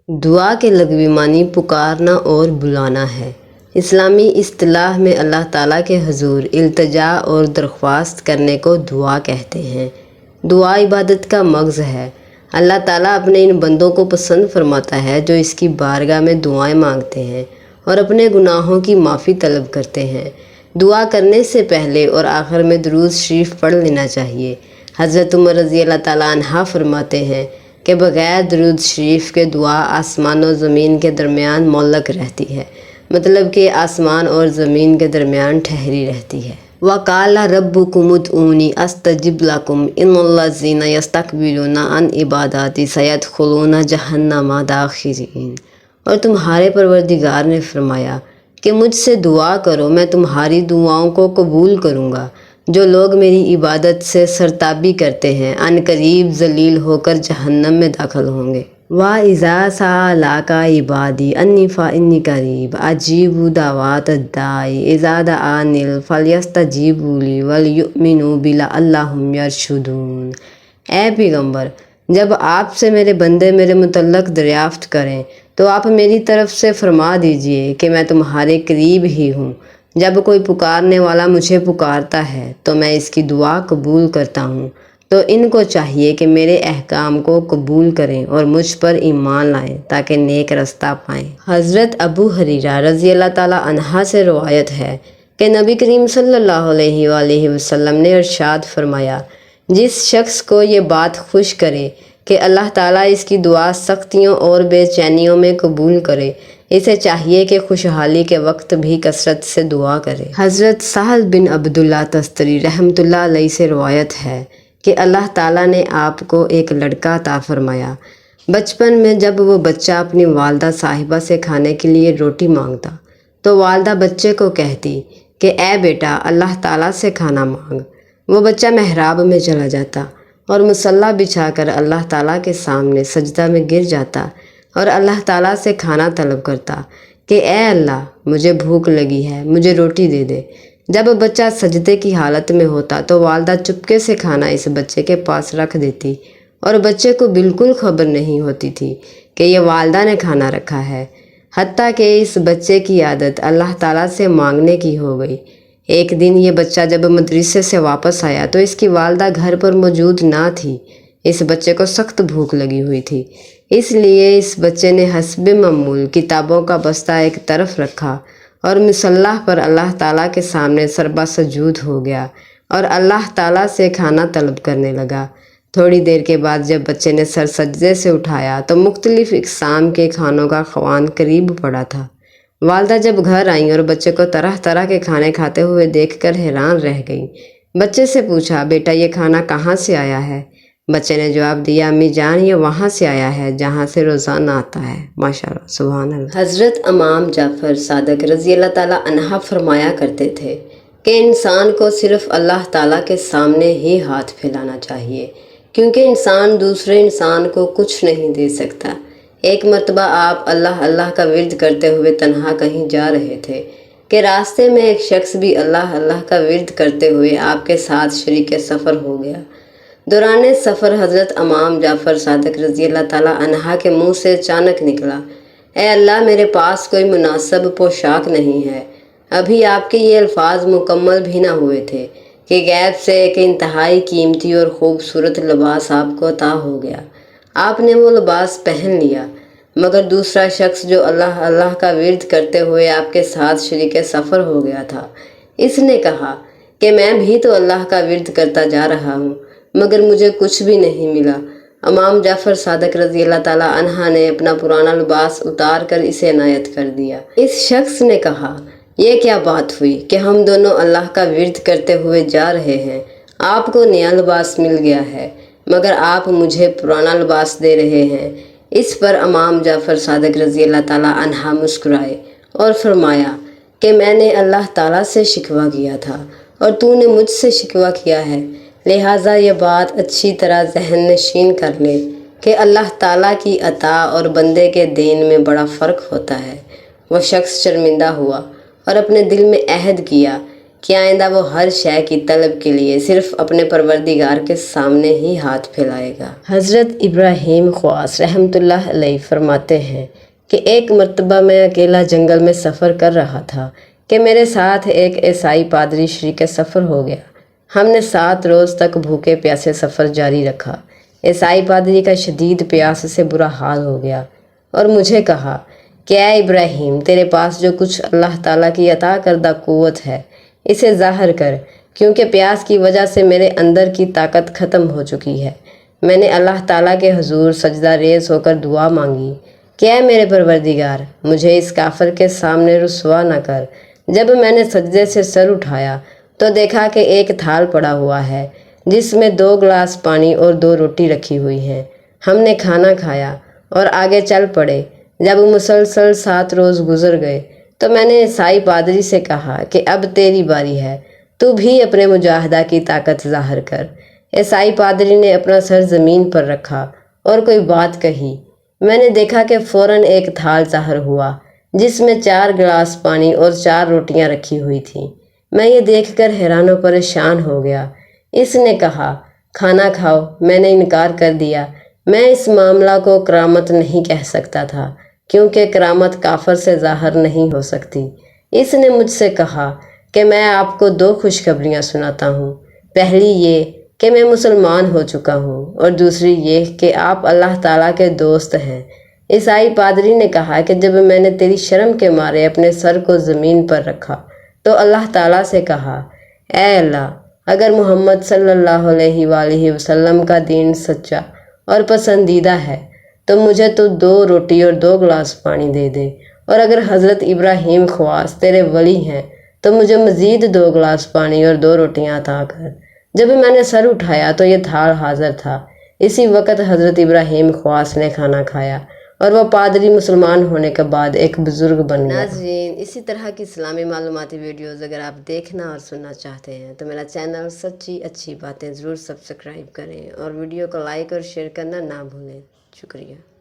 دعا کے لغوی معنی پکارنا اور بلانا ہے۔ اسلامی اصطلاح میں اللہ تعالیٰ کے حضور التجا اور درخواست کرنے کو دعا کہتے ہیں۔ دعا عبادت کا مغز ہے۔ اللہ تعالیٰ اپنے ان بندوں کو پسند فرماتا ہے جو اس کی بارگاہ میں دعائیں مانگتے ہیں اور اپنے گناہوں کی معافی طلب کرتے ہیں۔ دعا کرنے سے پہلے اور آخر میں درود شریف پڑھ لینا چاہیے۔ حضرت عمر رضی اللہ تعالیٰ عنہ فرماتے ہیں کہ بغیر درود شریف کے دعا آسمان و زمین کے درمیان معلق رہتی ہے، مطلب کہ آسمان اور زمین کے درمیان ٹھہری رہتی ہے۔ وَقَالَ رَبُّكُمُ ادْعُونِي أَسْتَجِبْ لَكُمْ إِنَّ الَّذِينَ يَسْتَكْبِرُونَ عَنْ عِبَادَاتِي سَيَدْخُلُونَ جَهَنَّمَ دَاخِرِينَ۔ اور تمہارے پروردگار نے فرمایا کہ مجھ سے دعا کرو، میں تمہاری دعاؤں کو قبول کروں گا۔ جو لوگ میری عبادت سے سرتابی کرتے ہیں ان قریب ذلیل ہو کر جہنم میں داخل ہوں گے۔ وَإِذَا سَأَلَكَ عِبَادِي أَنِّي فَإِنِّي قَرِيبٌ أَجِيبُ دَعْوَةَ الدَّاعِ إِذَا دَعَانِ فَلْيَسْتَجِیبُوا لِی وَلْیُؤْمِنُوا بِی لَعَلَّهُمْ یَرْشُدُونَ۔ اے پیغمبر، جب آپ سے میرے بندے میرے متعلق دریافت کریں تو آپ میری طرف سے فرما دیجئے کہ میں تمہارے قریب ہی ہوں۔ جب کوئی پکارنے والا مجھے پکارتا ہے تو میں اس کی دعا قبول کرتا ہوں، تو ان کو چاہیے کہ میرے احکام کو قبول کریں اور مجھ پر ایمان لائیں تاکہ نیک رستہ پائیں۔ حضرت ابو ہریرہ رضی اللہ تعالیٰ عنہ سے روایت ہے کہ نبی کریم صلی اللہ علیہ وآلہ وسلم نے ارشاد فرمایا، جس شخص کو یہ بات خوش کرے کہ اللہ تعالیٰ اس کی دعا سختیوں اور بے چینیوں میں قبول کرے، اسے چاہیے کہ خوشحالی کے وقت بھی کثرت سے دعا کرے۔ حضرت سہل بن عبداللہ تستری رحمۃ اللہ علیہ سے روایت ہے کہ اللہ تعالیٰ نے آپ کو ایک لڑکا عطا فرمایا۔ بچپن میں جب وہ بچہ اپنی والدہ صاحبہ سے کھانے کے لیے روٹی مانگتا تو والدہ بچے کو کہتی کہ اے بیٹا اللہ تعالیٰ سے کھانا مانگ۔ وہ بچہ محراب میں چلا جاتا اور مصلی بچھا کر اللہ تعالیٰ کے سامنے سجدہ میں گر جاتا اور اللہ تعالیٰ سے کھانا طلب کرتا کہ اے اللہ مجھے بھوک لگی ہے، مجھے روٹی دے دے۔ جب بچہ سجدے کی حالت میں ہوتا تو والدہ چپکے سے کھانا اس بچے کے پاس رکھ دیتی اور بچے کو بالکل خبر نہیں ہوتی تھی کہ یہ والدہ نے کھانا رکھا ہے، حتیٰ کہ اس بچے کی عادت اللہ تعالیٰ سے مانگنے کی ہو گئی۔ ایک دن یہ بچہ جب مدرسے سے واپس آیا تو اس کی والدہ گھر پر موجود نہ تھی۔ اس بچے کو سخت بھوک لگی ہوئی تھی، اس لیے اس بچے نے حسب معمول کتابوں کا بستہ ایک طرف رکھا اور مصلی پر اللہ تعالیٰ کے سامنے سربا سجود ہو گیا اور اللہ تعالیٰ سے کھانا طلب کرنے لگا۔ تھوڑی دیر کے بعد جب بچے نے سر سجدے سے اٹھایا تو مختلف اقسام کے کھانوں کا خوان قریب پڑا تھا۔ والدہ جب گھر آئیں اور بچے کو طرح طرح کے کھانے کھاتے ہوئے دیکھ کر حیران رہ گئیں۔ بچے سے پوچھا، بیٹا یہ کھانا کہاں سے آیا ہے؟ بچے نے جواب دیا، امی جان یہ وہاں سے آیا ہے جہاں سے روزانہ آتا ہے۔ ماشاءاللہ، سبحان اللہ۔ حضرت امام جعفر صادق رضی اللہ تعالیٰ عنہ فرمایا کرتے تھے کہ انسان کو صرف اللہ تعالیٰ کے سامنے ہی ہاتھ پھیلانا چاہیے، کیونکہ انسان دوسرے انسان کو کچھ نہیں دے سکتا۔ ایک مرتبہ آپ اللہ اللہ کا ورد کرتے ہوئے تنہا کہیں جا رہے تھے کہ راستے میں ایک شخص بھی اللہ اللہ کا ورد کرتے ہوئے آپ کے ساتھ شریک سفر ہو گیا۔ دوران سفر حضرت امام جعفر صادق رضی اللہ تعالیٰ عنہ کے منہ سے اچانک نکلا، اے اللہ میرے پاس کوئی مناسب پوشاک نہیں ہے۔ ابھی آپ کے یہ الفاظ مکمل بھی نہ ہوئے تھے کہ غیب سے ایک انتہائی قیمتی اور خوبصورت لباس آپ کو عطا ہو گیا۔ آپ نے وہ لباس پہن لیا، مگر دوسرا شخص جو اللہ اللہ کا ورد کرتے ہوئے آپ کے ساتھ شریک سفر ہو گیا تھا، اس نے کہا کہ میں بھی تو اللہ کا ورد کرتا جا رہا ہوں مگر مجھے کچھ بھی نہیں ملا۔ امام جعفر صادق رضی اللہ تعالیٰ عنہ نے اپنا پرانا لباس اتار کر اسے عنایت کر دیا۔ اس شخص نے کہا، یہ کیا بات ہوئی کہ ہم دونوں اللہ کا ورد کرتے ہوئے جا رہے ہیں، آپ کو نیا لباس مل گیا ہے مگر آپ مجھے پرانا لباس دے رہے ہیں۔ اس پر امام جعفر صادق رضی اللہ تعالیٰ عنہ مسکرائے اور فرمایا کہ میں نے اللہ تعالیٰ سے شکوہ کیا تھا اور تو نے مجھ سے شکوہ کیا ہے، لہٰذا یہ بات اچھی طرح ذہن نشین کر لے کہ اللہ تعالیٰ کی عطا اور بندے کے دین میں بڑا فرق ہوتا ہے۔ وہ شخص شرمندہ ہوا اور اپنے دل میں عہد کیا کہ آئندہ وہ ہر شے کی طلب کے لیے صرف اپنے پروردگار کے سامنے ہی ہاتھ پھیلائے گا۔ حضرت ابراہیم خواص رحمۃ اللہ علیہ فرماتے ہیں کہ ایک مرتبہ میں اکیلا جنگل میں سفر کر رہا تھا کہ میرے ساتھ ایک عیسائی پادری شریک سفر ہو گیا۔ ہم نے 7 روز تک بھوکے پیاسے سفر جاری رکھا۔ عیسائی پادری کا شدید پیاس سے برا حال ہو گیا اور مجھے کہا کہ اے ابراہیم، تیرے پاس جو کچھ اللہ تعالیٰ کی عطا کردہ قوت ہے اسے ظاہر کر، کیونکہ پیاس کی وجہ سے میرے اندر کی طاقت ختم ہو چکی ہے۔ میں نے اللہ تعالیٰ کے حضور سجدہ ریز ہو کر دعا مانگی کہ اے میرے پروردگار، مجھے اس کافر کے سامنے رسوا نہ کر۔ جب میں نے سجدے سے سر اٹھایا تو دیکھا کہ ایک تھال پڑا ہوا ہے جس میں 2 گلاس پانی اور 2 روٹی رکھی ہوئی ہیں۔ ہم نے کھانا کھایا اور آگے چل پڑے۔ جب مسلسل 7 روز گزر گئے تو میں نے عیسائی پادری سے کہا کہ اب تیری باری ہے، تو بھی اپنے مجاہدہ کی طاقت ظاہر کر۔ عیسائی پادری نے اپنا سر زمین پر رکھا اور کوئی بات کہی۔ میں نے دیکھا کہ فوراً ایک تھال ظاہر ہوا جس میں 4 گلاس پانی اور 4 روٹیاں رکھی ہوئی تھیں۔ میں یہ دیکھ کر حیران و پریشان ہو گیا۔ اس نے کہا، کھانا کھاؤ۔ میں نے انکار کر دیا۔ میں اس معاملہ کو کرامت نہیں کہہ سکتا تھا، کیونکہ کرامت کافر سے ظاہر نہیں ہو سکتی۔ اس نے مجھ سے کہا کہ میں آپ کو 2 خوشخبریاں سناتا ہوں۔ پہلی یہ کہ میں مسلمان ہو چکا ہوں، اور دوسری یہ کہ آپ اللہ تعالیٰ کے دوست ہیں۔ عیسائی پادری نے کہا کہ جب میں نے تیری شرم کے مارے اپنے سر کو زمین پر رکھا تو اللہ تعالیٰ سے کہا، اے اللہ، اگر محمد صلی اللہ علیہ وآلہ وسلم کا دین سچا اور پسندیدہ ہے تو مجھے تو 2 روٹی اور 2 گلاس پانی دے دے، اور اگر حضرت ابراہیم خواص تیرے ولی ہیں تو مجھے مزید 2 گلاس پانی اور 2 روٹیاں عطا کر۔ جب میں نے سر اٹھایا تو یہ تھال حاضر تھا۔ اسی وقت حضرت ابراہیم خواص نے کھانا کھایا اور وہ پادری مسلمان ہونے کے بعد ایک بزرگ بن گیا۔ ناظرین، اسی طرح کی اسلامی معلوماتی ویڈیوز اگر آپ دیکھنا اور سننا چاہتے ہیں تو میرا چینل سچی اچھی باتیں ضرور سبسکرائب کریں اور ویڈیو کو لائک اور شیئر کرنا نہ بھولیں۔ شکریہ۔